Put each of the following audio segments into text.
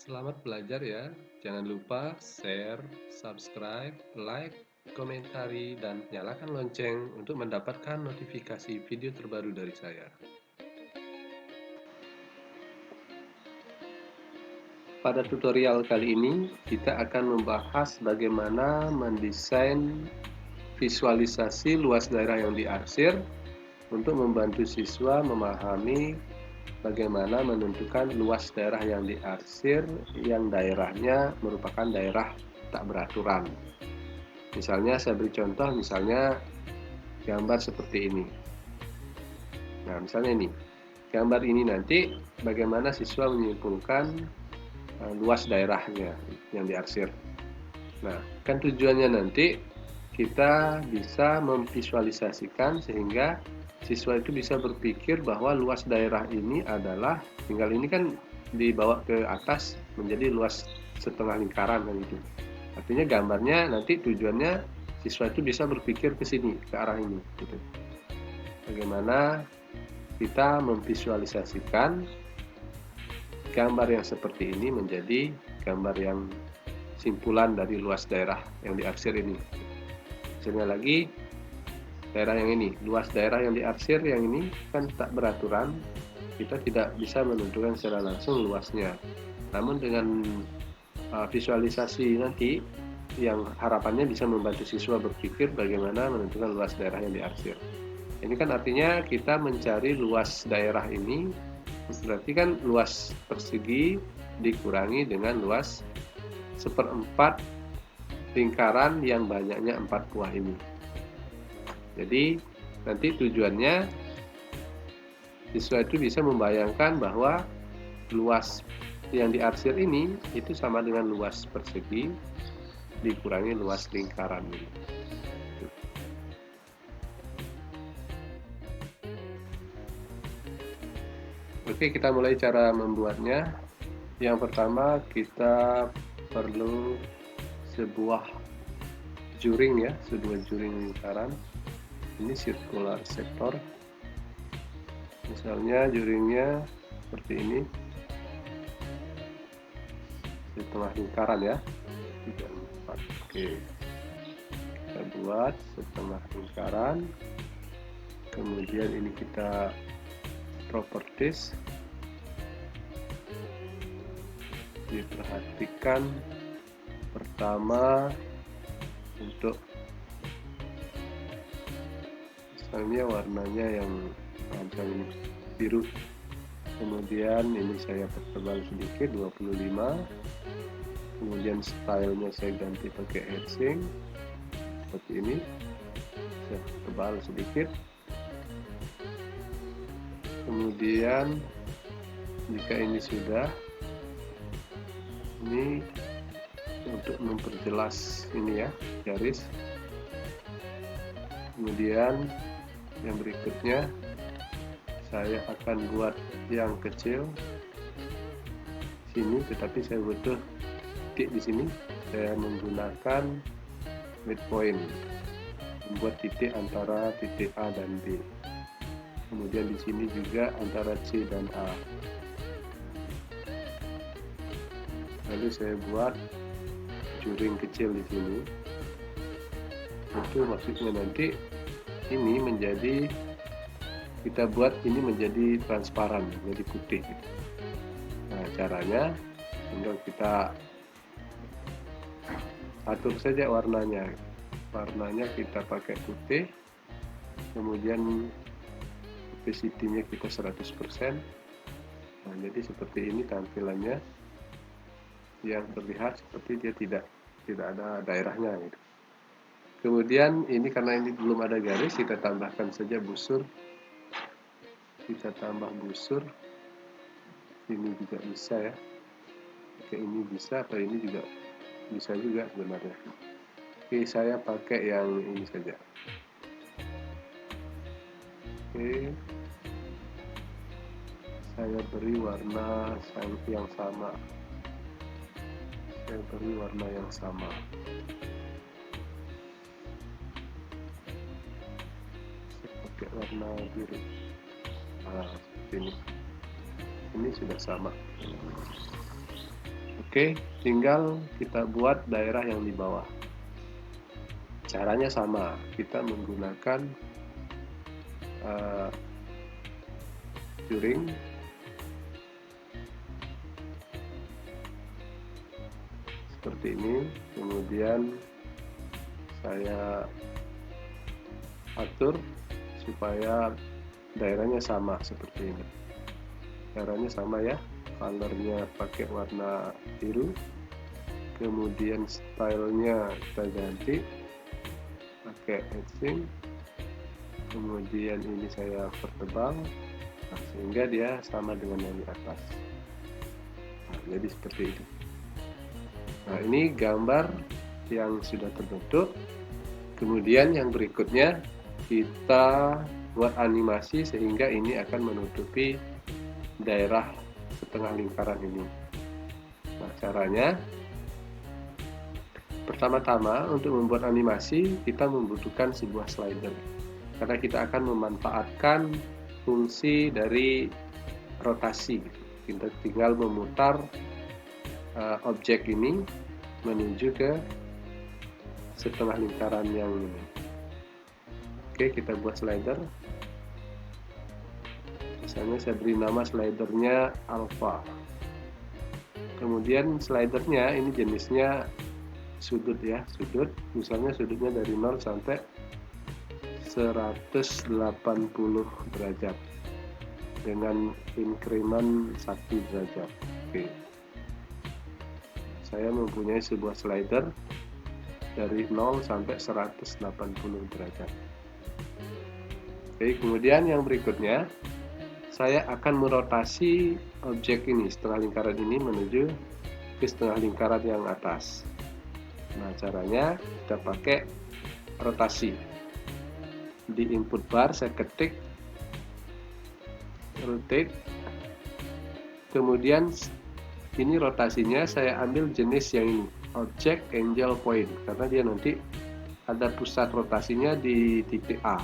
Selamat belajar ya. Jangan lupa share, subscribe, like, komentari, dan nyalakan lonceng untuk mendapatkan notifikasi video terbaru dari saya. Pada tutorial kali ini, kita akan membahas bagaimana mendesain visualisasi luas daerah yang diarsir untuk membantu siswa memahami bagaimana menentukan luas daerah yang diarsir yang daerahnya merupakan daerah tak beraturan. Misalnya saya beri contoh, misalnya gambar seperti ini. Nah, misalnya ini. Gambar ini nanti bagaimana siswa menyimpulkan luas daerahnya yang diarsir. Nah, kan tujuannya nanti kita bisa memvisualisasikan sehingga siswa itu bisa berpikir bahwa luas daerah ini adalah, tinggal ini kan dibawa ke atas menjadi luas setengah lingkaran kan gitu. Artinya gambarnya nanti tujuannya siswa itu bisa berpikir ke sini, ke arah ini gitu. Bagaimana kita memvisualisasikan gambar yang seperti ini menjadi gambar yang simpulan dari luas daerah yang diarsir ini. Misalnya lagi daerah yang ini, luas daerah yang diarsir yang ini kan tak beraturan, kita tidak bisa menentukan secara langsung luasnya. Namun dengan visualisasi nanti yang harapannya bisa membantu siswa berpikir bagaimana menentukan luas daerah yang diarsir. Ini kan artinya kita mencari luas daerah ini, berarti kan luas persegi dikurangi dengan luas seperempat lingkaran yang banyaknya 4 buah ini. Jadi nanti tujuannya siswa itu bisa membayangkan bahwa luas yang diarsir ini itu sama dengan luas persegi dikurangi luas lingkaran ini. Oke, kita mulai cara membuatnya. Yang pertama kita perlu sebuah juring ya, sebuah juring lingkaran. Ini circular sector. Misalnya juringnya seperti ini, di tengah lingkaran ya, 3, 4. Oke, kita buat setengah lingkaran. Kemudian ini kita properties, diperhatikan pertama untuk misalnya warnanya yang macam ini biru, kemudian ini saya pertebal sedikit 25, kemudian stylenya saya ganti pakai hatching seperti ini, saya pertebal sedikit. Kemudian jika ini sudah, ini untuk memperjelas ini ya, garis. Kemudian yang berikutnya saya akan buat yang kecil sini, tetapi saya butuh titik di sini. Saya menggunakan midpoint, membuat titik antara titik A dan B. Kemudian di sini juga antara C dan A. Lalu saya buat juring kecil di sini. Itu maksudnya nanti ini menjadi, kita buat ini menjadi transparan, menjadi putih. Nah, caranya tinggal kita atur saja warnanya. Warnanya kita pakai putih, kemudian opacity-nya kita 100%. Nah, jadi seperti ini tampilannya, yang terlihat seperti dia tidak ada daerahnya gitu. Kemudian ini karena ini belum ada garis, kita tambahkan saja busur. Kita tambah busur. Ini juga bisa ya. Oke, ini bisa, atau ini juga bisa juga sebenarnya. Oke, saya pakai yang ini saja. Oke, saya beri warna yang sama. Saya beri warna yang sama. Saya pakai warna biru. Nah, seperti ini. Ini sudah sama. Oke, tinggal kita buat daerah yang di bawah. Caranya sama, kita menggunakan curing seperti ini, kemudian saya atur supaya daerahnya sama seperti ini. Daerahnya sama ya, colornya pakai warna biru, kemudian stylenya kita ganti pakai etching, kemudian ini saya pertebal sehingga dia sama dengan yang di atas. Nah, jadi seperti itu. Nah, ini gambar yang sudah terbentuk. Kemudian yang berikutnya kita buat animasi sehingga ini akan menutupi daerah setengah lingkaran ini. Nah, caranya pertama-tama untuk membuat animasi kita membutuhkan sebuah slider, karena kita akan memanfaatkan fungsi dari rotasi. Kita tinggal memutar objek ini menuju ke setengah lingkaran yang ini. Oke, kita buat slider. Misalnya saya beri nama slidernya alpha. Kemudian slidernya ini jenisnya sudut ya, sudut. Misalnya sudutnya dari 0 sampai 180 derajat dengan increment 1 derajat. Oke. Saya mempunyai sebuah slider dari 0 sampai 180 derajat. Oke, kemudian yang berikutnya saya akan merotasi objek ini, setengah lingkaran ini menuju ke setengah lingkaran yang atas. Nah, caranya kita pakai rotasi. Di input bar saya ketik rotate, kemudian ini rotasinya saya ambil jenis yang ini, object angle point, karena dia nanti ada pusat rotasinya di titik A.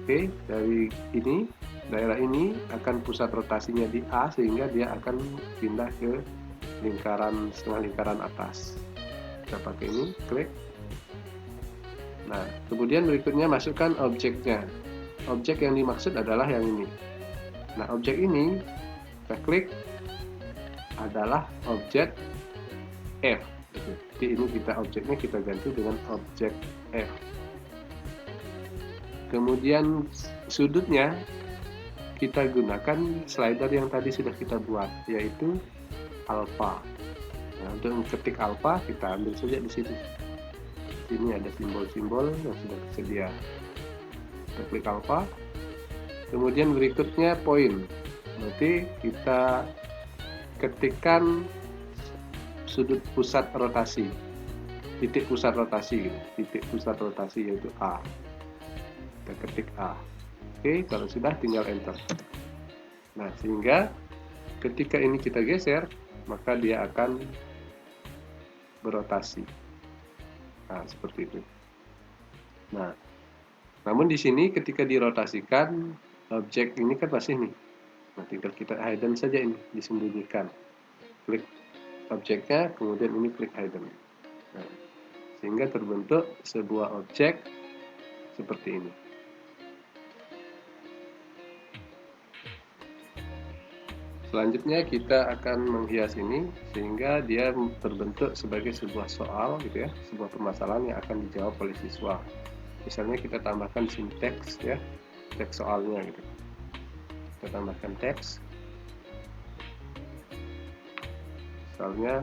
Oke, dari ini, daerah ini akan pusat rotasinya di A sehingga dia akan pindah ke lingkaran, setengah lingkaran atas. Kita pakai ini, klik. Nah, kemudian berikutnya masukkan objeknya. Objek yang dimaksud adalah yang ini. Nah, objek ini kita klik adalah objek F. Jadi ini objeknya kita ganti dengan objek F. Kemudian sudutnya kita gunakan slider yang tadi sudah kita buat, yaitu alpha. Nah, untuk mengetik alpha kita ambil saja di sini. Sini ada simbol-simbol yang sudah tersedia. Kita klik alpha. Kemudian berikutnya point. Nanti kita ketikkan sudut pusat rotasi, titik pusat rotasi, titik pusat rotasi yaitu A. Kita ketik A. Oke, kalau sudah tinggal enter. Nah, sehingga ketika ini kita geser, maka dia akan berotasi. Nah, seperti itu. Nah, namun di sini ketika dirotasikan, objek ini kan masih nih. Nah, tinggal kita hidden saja ini, disembunyikan. Klik objeknya, kemudian ini klik hidden. Nah, sehingga terbentuk sebuah objek seperti ini. Selanjutnya kita akan menghias ini sehingga dia terbentuk sebagai sebuah soal gitu ya, sebuah permasalahan yang akan dijawab oleh siswa. Misalnya kita tambahkan sinteks ya, teks soalnya gitu. Kita tambahkan teks. Misalnya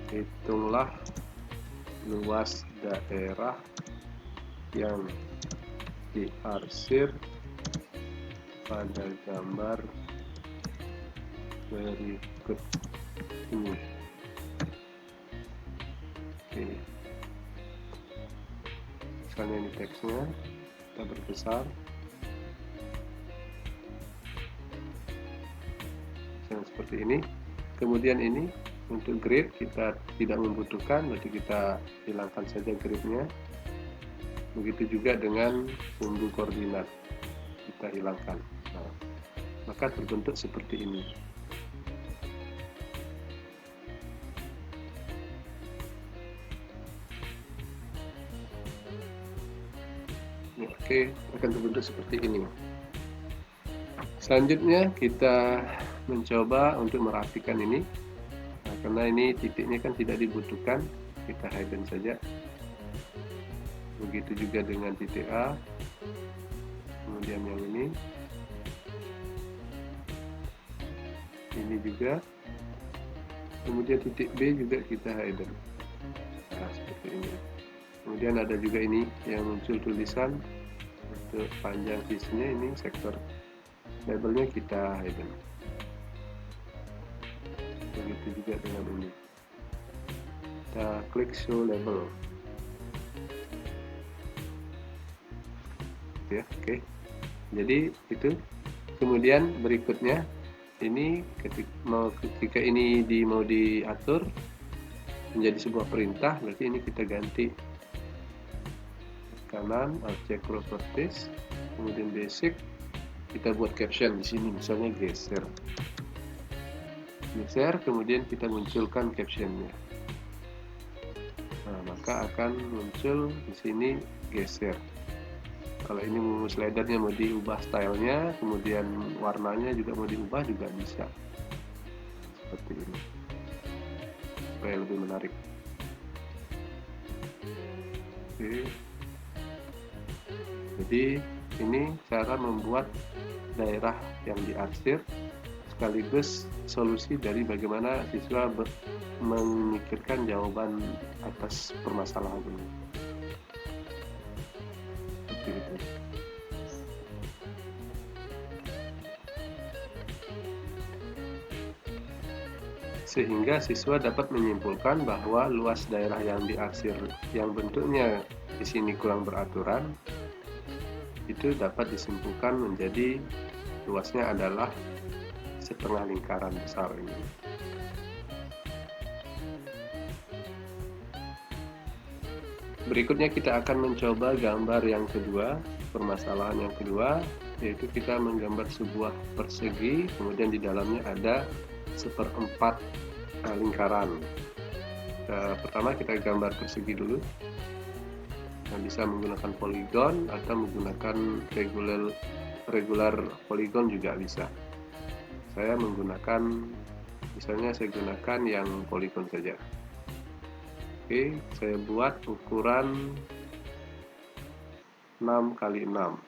hitunglah luas daerah yang diarsir pada gambar berikut ini. Oke. Misalnya ini teksnya, kita perbesar. Misalnya seperti ini. Kemudian ini untuk grid kita tidak membutuhkan, berarti kita hilangkan saja gridnya. Begitu juga dengan sumbu koordinat, kita hilangkan. Nah, maka terbentuk seperti ini. Oke, akan terbentuk seperti ini. Selanjutnya kita mencoba untuk merapikan ini. Nah, karena ini titiknya kan tidak dibutuhkan, kita hidden saja. Begitu juga dengan titik A, kemudian yang ini juga, kemudian titik B juga kita hidden. Nah, seperti ini. Kemudian ada juga ini yang muncul tulisan untuk panjang sisinya, ini sektor labelnya kita hidden. Begitu juga dengan ini, kita klik show label ya. Oke, jadi itu. Kemudian berikutnya ini ketika ini mau diatur menjadi sebuah perintah, berarti ini kita ganti kanan object properties, kemudian basic, kita buat caption di sini, misalnya geser, kemudian kita munculkan captionnya. Nah, maka akan muncul di sini geser. Kalau ini mau slidernya mau diubah stylenya, kemudian warnanya juga mau diubah, juga bisa seperti ini supaya lebih menarik. Oke, jadi ini cara membuat daerah yang diarsir sekaligus solusi dari bagaimana siswa memikirkan jawaban atas permasalahan ini. Seperti itu. Sehingga siswa dapat menyimpulkan bahwa luas daerah yang diarsir yang bentuknya di sini kurang beraturan itu dapat disimpulkan menjadi luasnya adalah setengah lingkaran besar ini. Berikutnya kita akan mencoba gambar yang kedua, permasalahan yang kedua, yaitu kita menggambar sebuah persegi, kemudian di dalamnya ada seperempat lingkaran. Pertama kita gambar persegi dulu. Nah, bisa menggunakan poligon atau menggunakan regular poligon juga bisa. Saya menggunakan, misalnya saya gunakan yang poligon saja. Oke, saya buat ukuran 6 kali 6,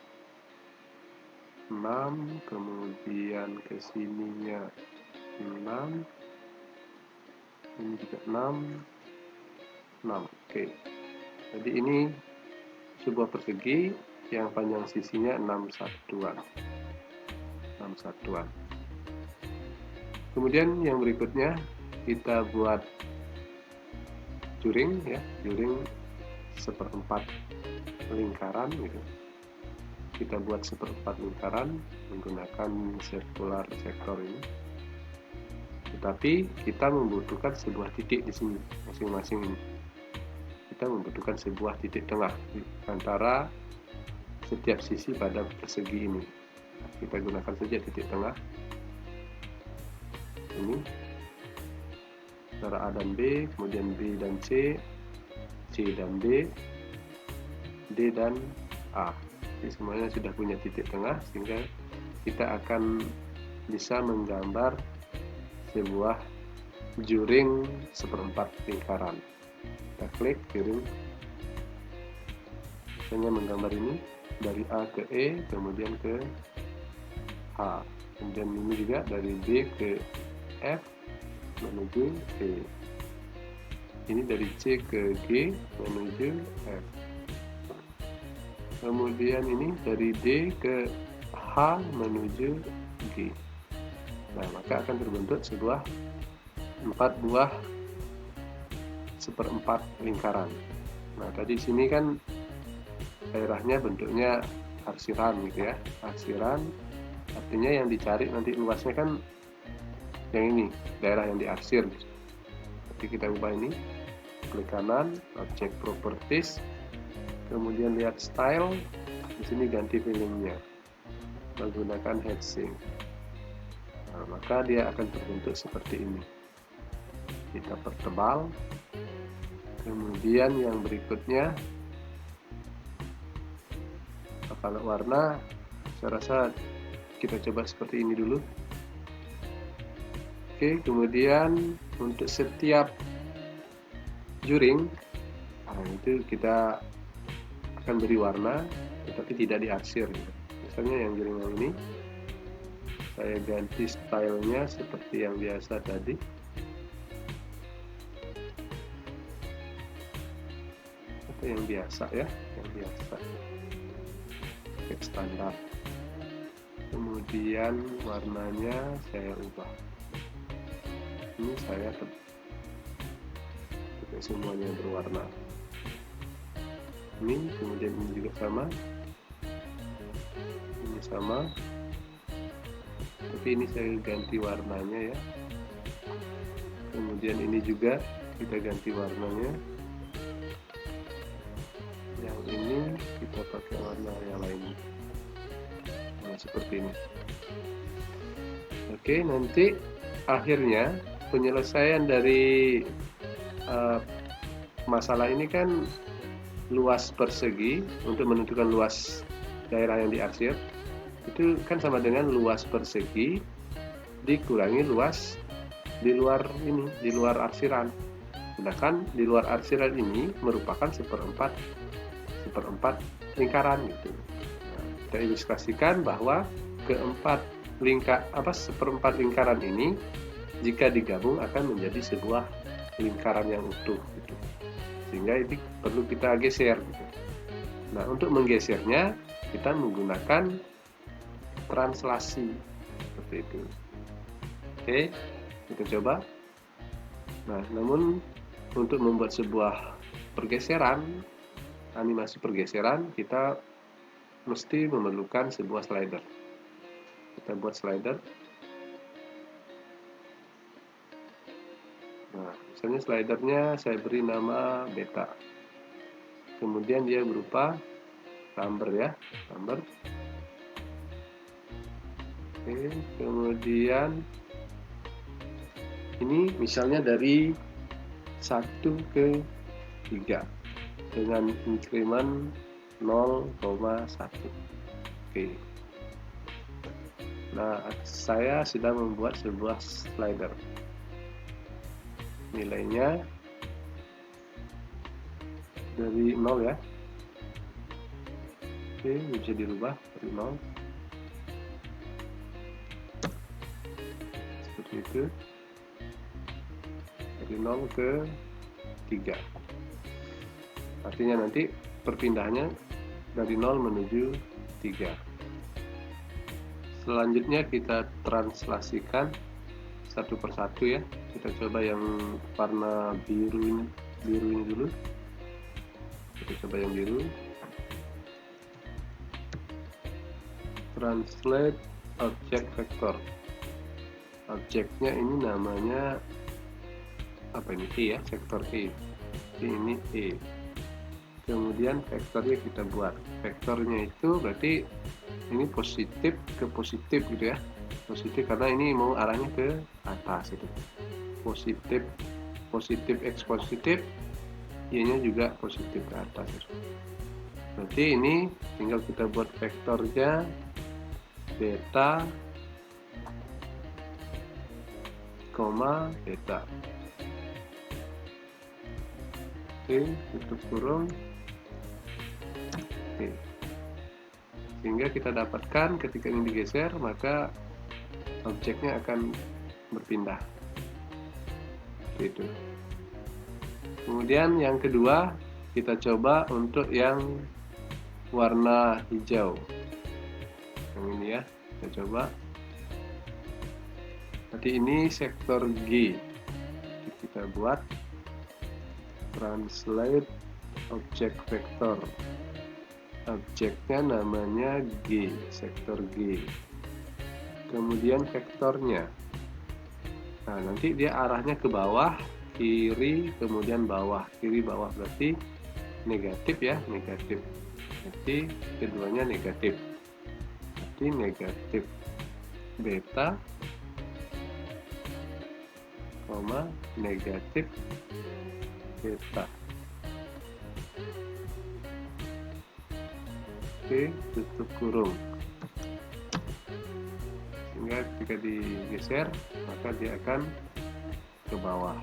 kemudian ke sininya 6, ini juga 6. Oke, jadi ini sebuah persegi yang panjang sisinya 6 satuan. Kemudian yang berikutnya kita buat juring ya, juring seperempat lingkaran gitu. Kita buat seperempat lingkaran menggunakan circular sector ini. Tetapi kita membutuhkan sebuah titik di sini masing-masing ini. Kita membutuhkan sebuah titik tengah antara setiap sisi pada persegi ini. Nah, kita gunakan saja titik tengah ini antara A dan B, kemudian B dan C, C dan D, D dan A. Jadi semuanya sudah punya titik tengah, sehingga kita akan bisa menggambar sebuah juring seperempat lingkaran. Kita klik juring, misalnya menggambar ini dari A ke E, kemudian ke H, kemudian ini juga dari B ke F menuju C, ini dari C ke G menuju F, kemudian ini dari D ke H menuju G. Nah, maka akan terbentuk sebuah 4 buah seperempat lingkaran. Nah, tadi sini kan daerahnya bentuknya arsiran gitu ya, arsiran artinya yang dicari nanti luasnya kan yang ini, daerah yang diarsir. Jadi kita ubah ini, klik kanan, object properties, kemudian lihat style, di sini ganti fillingnya menggunakan headsink. Nah, maka dia akan terbentuk seperti ini. Kita pertebal. Kemudian yang berikutnya Kalau warna, saya rasa kita coba seperti ini dulu. Oke, kemudian untuk setiap juring, itu kita akan beri warna, tetapi tidak diarsir. Misalnya yang juring yang ini, saya ganti stylenya seperti yang biasa tadi. Atau yang biasa ya, yang biasa. Teks standar. Kemudian warnanya saya ubah. Ini saya pakai semuanya berwarna. Ini kemudian ini juga sama. Ini sama. Tapi ini saya ganti warnanya ya. Kemudian ini juga kita ganti warnanya. Yang ini kita pakai warna yang lain. Nah, seperti ini. Oke, nanti akhirnya penyelesaian dari masalah ini kan luas persegi untuk menentukan luas daerah yang diarsir itu kan sama dengan luas persegi dikurangi luas di luar ini, di luar arsiran. Sedangkan di luar arsiran ini merupakan seperempat lingkaran gitu. Nah, kita ilustrasikan bahwa seperempat lingkaran ini jika digabung akan menjadi sebuah lingkaran yang utuh gitu. Sehingga ini perlu kita geser gitu. Nah, untuk menggesernya kita menggunakan translasi seperti itu. Oke, kita coba. Nah, namun untuk membuat sebuah pergeseran, animasi pergeseran, kita mesti memerlukan sebuah slider. Kita buat slider. Nah, misalnya slidernya saya beri nama beta. Kemudian dia berupa number ya, number. Oke, kemudian ini misalnya dari 1 ke 3 dengan increment 0,1. Oke. Nah, saya sudah membuat sebuah slider. Nilainya dari 0 ya. Oke, bisa dirubah dari 0 seperti itu, dari 0 ke 3. Artinya nanti perpindahannya dari 0 menuju 3. Selanjutnya kita translasikan satu persatu ya. Kita coba yang warna biru ini dulu. Kita coba yang biru. Translate object vector. Objeknya ini namanya apa ini? E ya, vektor E. Ini E. Kemudian vektornya kita buat. Vektornya itu berarti ini positif ke positif gitu ya. Positif karena ini mau arahnya ke atas itu. Positif X positif, Y-nya juga positif ke atas. Berarti ini tinggal kita buat vektornya beta, beta. Oke, tutup kurung. Oke. Sehingga kita dapatkan ketika ini digeser, maka objeknya akan berpindah. Seperti itu. Kemudian yang kedua, kita coba untuk yang warna hijau. Yang ini ya, kita coba. Nanti ini sektor G. Kita buat translate object vector. Objeknya namanya G, sektor G. Kemudian vektornya. Nah, nanti dia arahnya ke bawah, kiri, kemudian bawah. Kiri, bawah berarti negatif ya, negatif. Berarti keduanya negatif. Berarti negatif beta, negatif beta. Oke, tutup kurung. Sehingga ketika digeser, maka dia akan ke bawah.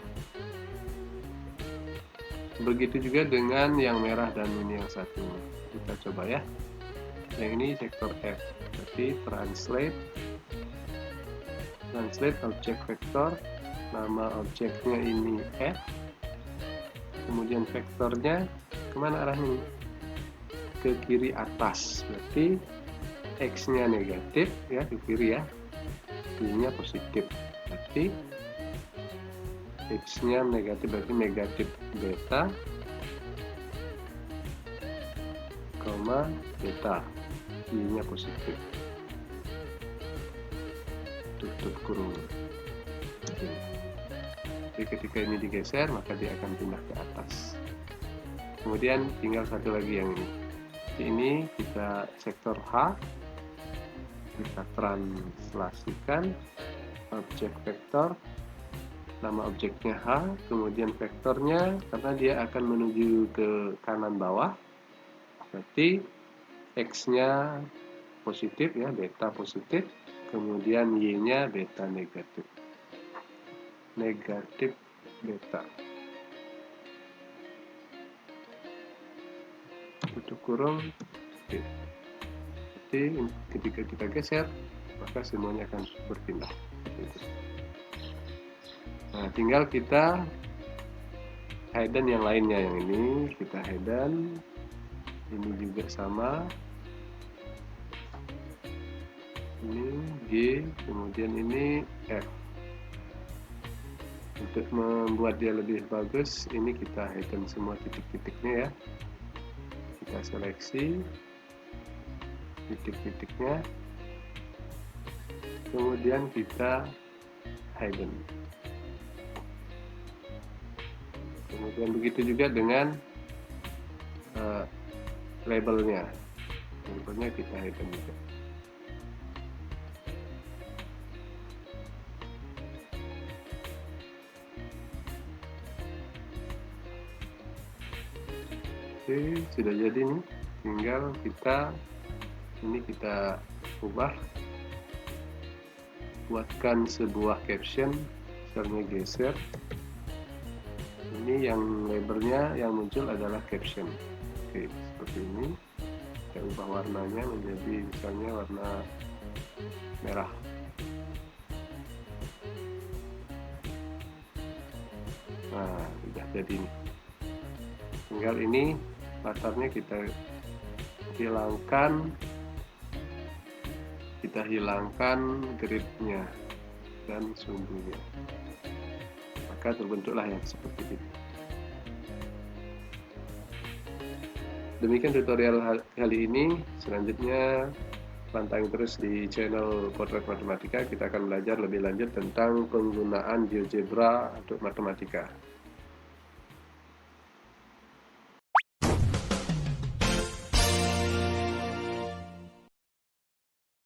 Begitu juga dengan yang merah dan ini yang satu. Kita coba ya. Yang ini sektor F. Berarti translate object vektor. Nama objeknya ini F. Kemudian vektornya kemana arahnya? Ke kiri atas. Berarti X-nya negatif ya, ke kiri ya. Y-nya positif. Berarti X-nya negatif, berarti negatif beta, koma beta, Y-nya positif. Tutup kurung. Oke. Jadi ketika ini digeser, maka dia akan pindah ke atas. Kemudian tinggal satu lagi yang ini. Ini kita sektor H, kita translasikan objek vektor, nama objeknya H, kemudian vektornya karena dia akan menuju ke kanan bawah, berarti X-nya positif ya, beta positif, kemudian Y-nya beta negatif. Negatif beta. Tutup kurung. Oke. Jadi ketika kita geser, maka semuanya akan berpindah. Nah, tinggal kita hidden yang lainnya. Yang ini kita hidden, ini juga sama, ini G, kemudian ini F. Untuk membuat dia lebih bagus, ini kita hidden semua titik-titiknya ya. Kita seleksi titik-titiknya, kemudian kita hidden. Kemudian begitu juga dengan labelnya kita hidden juga. Oke, sudah jadi nih, tinggal kita ubah, buatkan sebuah caption, misalnya geser. Ini yang labelnya yang muncul adalah caption. Oke, seperti ini. Kita ubah warnanya menjadi misalnya warna merah. Nah, sudah jadi nih. Tinggal ini latarnya kita hilangkan gridnya dan sumbunya, maka terbentuklah yang seperti ini. Demikian tutorial kali ini. Selanjutnya pantang terus di channel Potret Matematika. Kita akan belajar lebih lanjut tentang penggunaan GeoGebra untuk matematika.